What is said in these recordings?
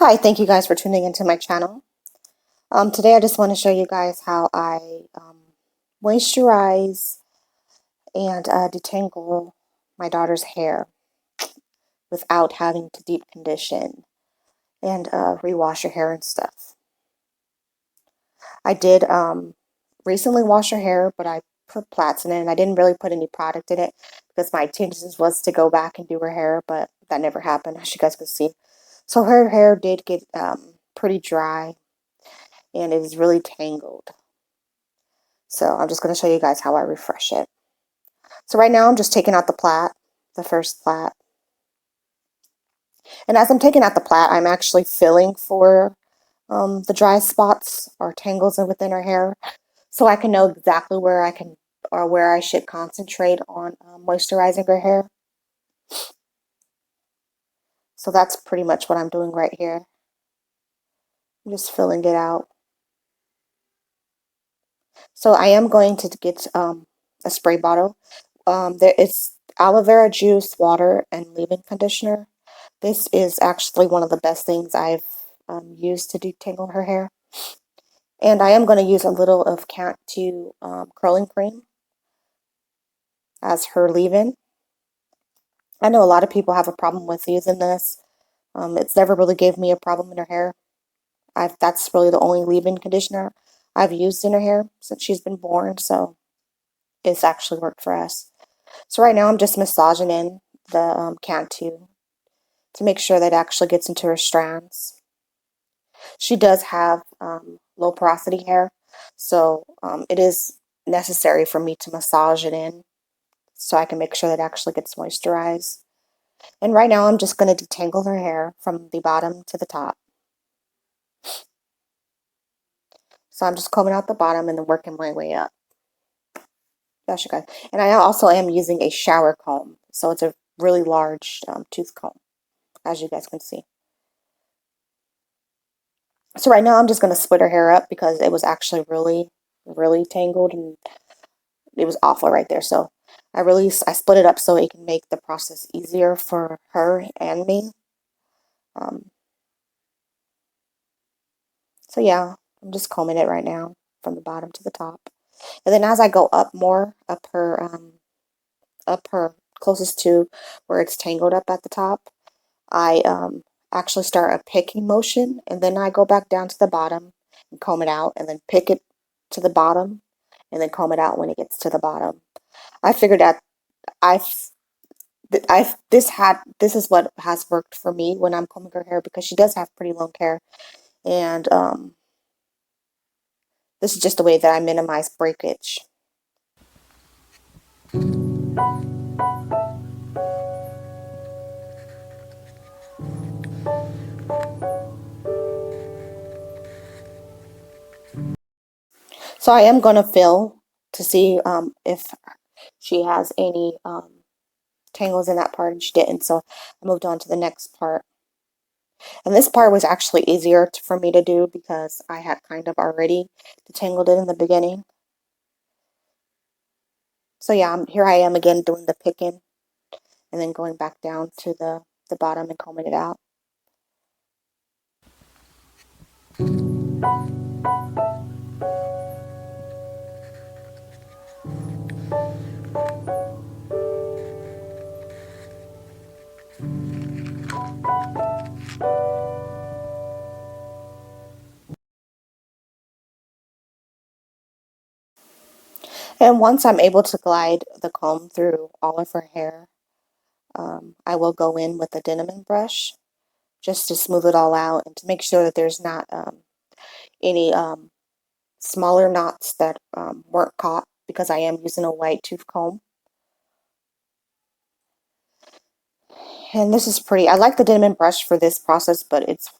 Hi, thank you guys for tuning into my channel. Today I just want to show you guys how I moisturize and detangle my daughter's hair without having to deep condition and rewash her hair and stuff. I did recently wash her hair, but I put plaits in it and I didn't really put any product in it because my intentions was to go back and do her hair, but that never happened, as you guys can see. So her hair did get pretty dry and it is really tangled. So I'm just going to show you guys how I refresh it. So right now I'm just taking out the plait, the first plait. And as I'm taking out the plait, I'm actually feeling for the dry spots or tangles within her hair, so I can know exactly where I can or where I should concentrate on moisturizing her hair. So that's pretty much what I'm doing right here. I'm just filling it out. So I am going to get a spray bottle. There is aloe vera juice, water, and leave-in conditioner. This is actually one of the best things I've used to detangle her hair. And I am going to use a little of Cantu curling cream as her leave-in. I know a lot of people have a problem with using this. It's never really gave me a problem in her hair. That's really the only leave-in conditioner I've used in her hair since she's been born, so it's actually worked for us. So right now I'm just massaging in the Cantu to make sure that it actually gets into her strands. She does have low porosity hair, so it is necessary for me to massage it in so I can make sure that it actually gets moisturized. And right now I'm just going to detangle her hair from the bottom to the top. So I'm just combing out the bottom and then working my way up. Gosh, you guys. And I also am using a shower comb, so it's a really large tooth comb, as you guys can see. So right now I'm just going to split her hair up because it was actually really, really tangled and it was awful right there. So I split it up so it can make the process easier for her and me. So yeah, I'm just combing it right now from the bottom to the top. And then as I go up more, up her closest to where it's tangled up at the top, I actually start a picking motion, and then I go back down to the bottom and comb it out, and then pick it to the bottom, and then comb it out when it gets to the bottom. I figured that I've this is what has worked for me when I'm combing her hair because she does have pretty long hair, and this is just a way that I minimize breakage. So I am going to feel to see if she has any tangles in that part, and she didn't. So I moved on to the next part. And this part was actually easier for me to do because I had kind of already detangled it in the beginning. So yeah, here I am again doing the picking and then going back down to the bottom and combing it out. And once I'm able to glide the comb through all of her hair, I will go in with a denim brush just to smooth it all out and to make sure that there's not any smaller knots that weren't caught because I am using a white tooth comb. And this is pretty. I like the denim brush for this process, but it's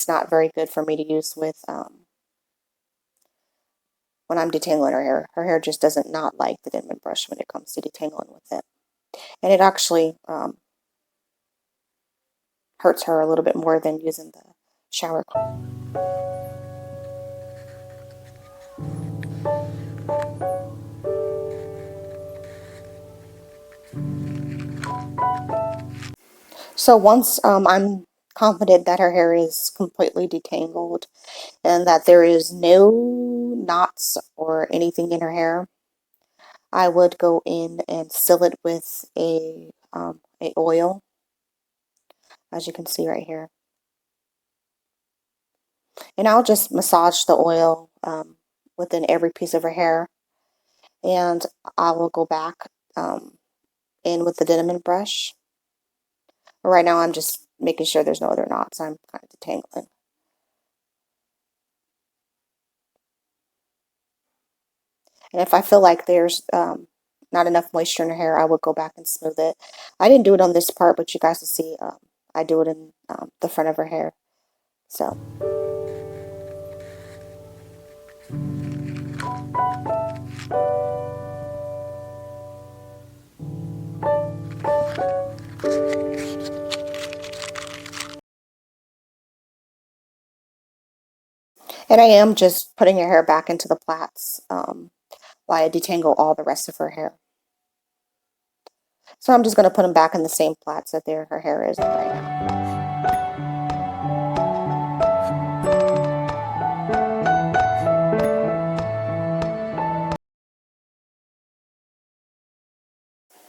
not very good for me to use with when I'm detangling her hair. Her hair just doesn't not like the denim brush when it comes to detangling with it. And it actually hurts her a little bit more than using the shower comb. So once I'm confident that her hair is completely detangled and that there is no knots or anything in her hair, I would go in and seal it with a oil, as you can see right here. And I'll just massage the oil within every piece of her hair. And I will go back in with the denim brush. Right now I'm just making sure there's no other knots. I'm kind of detangling. And if I feel like there's not enough moisture in her hair, I would go back and smooth it. I didn't do it on this part, but you guys will see I do it in the front of her hair. So. And I am just putting her hair back into the plaits while I detangle all the rest of her hair. So I'm just going to put them back in the same plaits that her hair is right now.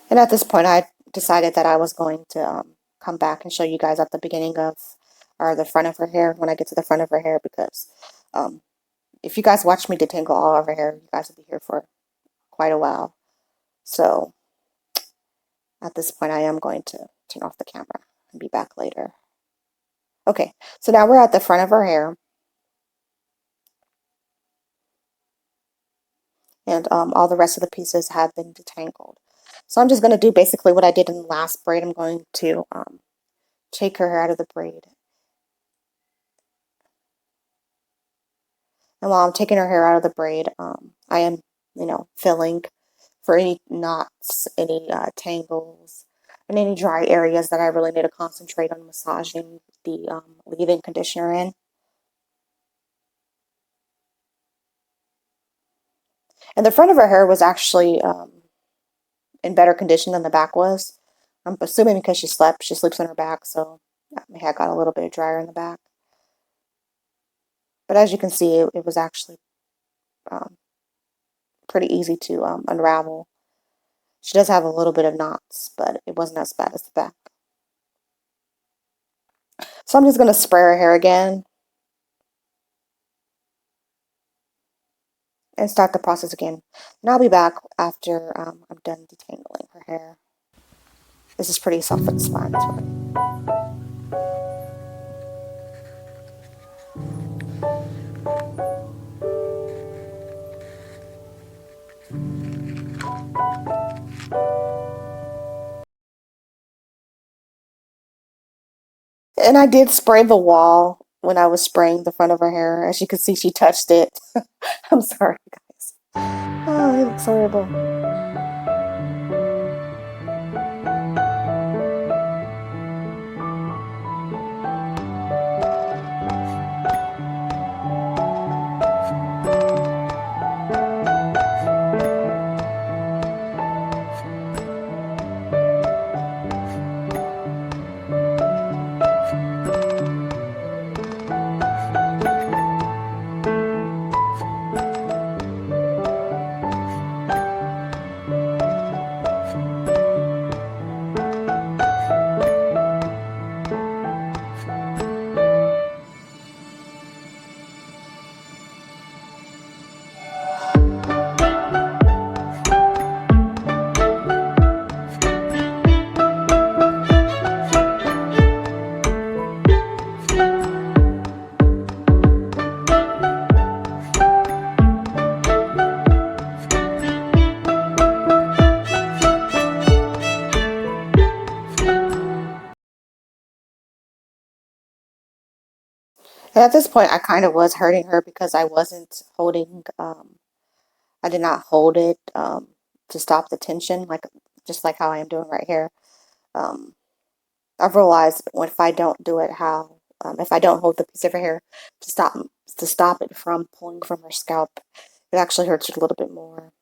And at this point, I decided that I was going to come back and show you guys at the beginning of, or the front of her hair, when I get to the front of her hair, because if you guys watch me detangle all of her hair, you guys will be here for quite a while. So at this point, I am going to turn off the camera and be back later. Okay, so now we're at the front of her hair. And all the rest of the pieces have been detangled. So I'm just going to do basically what I did in the last braid. I'm going to take her hair out of the braid. And while I'm taking her hair out of the braid, I am, filling for any knots, any tangles, and any dry areas that I really need to concentrate on massaging the leave-in conditioner in. And the front of her hair was actually in better condition than the back was. I'm assuming because she sleeps on her back, so my hair got a little bit drier in the back. But as you can see, it was actually pretty easy to unravel. She does have a little bit of knots, but it wasn't as bad as the back. So I'm just going to spray her hair again and start the process again. And I'll be back after I'm done detangling her hair. This is pretty self-explanatory. And I did spray the wall when I was spraying the front of her hair. As you can see, she touched it. I'm sorry, guys. Oh, he looks horrible. And at this point, I kind of was hurting her because I wasn't holding, I did not hold it to stop the tension, just like how I am doing right here. Um, I've realized if I don't do it if I don't hold the piece of her hair to stop it from pulling from her scalp, it actually hurts a little bit more.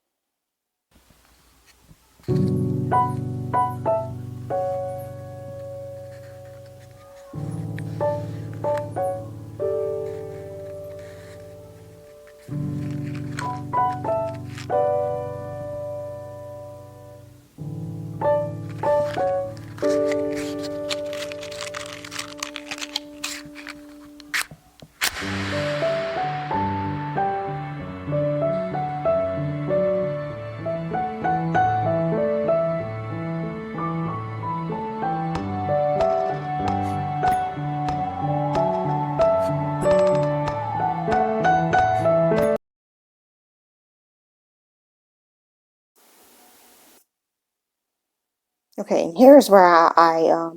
Okay, and here's where I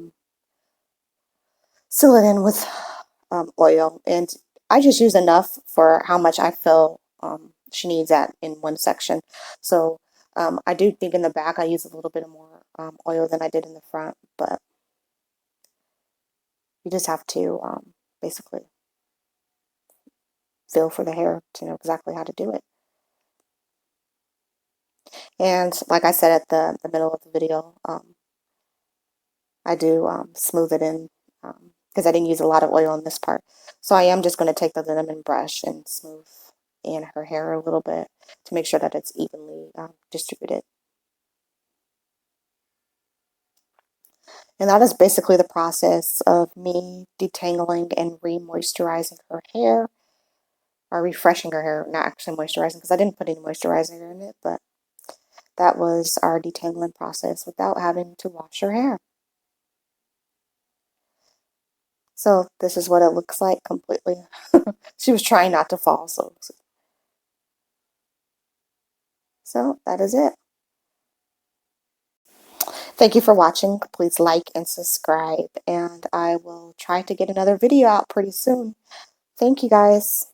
seal it in with oil, and I just use enough for how much I feel she needs at in one section. So I do think in the back I use a little bit more oil than I did in the front, but you just have to basically feel for the hair to know exactly how to do it. And like I said at the middle of the video, I do smooth it in because I didn't use a lot of oil in this part. So I am just going to take the lemon brush and smooth in her hair a little bit to make sure that it's evenly distributed. And that is basically the process of me detangling and re-moisturizing her hair, or refreshing her hair, not actually moisturizing because I didn't put any moisturizer in it, but that was our detangling process without having to wash her hair. So this is what it looks like completely. She was trying not to fall, so that is it. Thank you for watching. Please like and subscribe, and I will try to get another video out pretty soon. Thank you guys.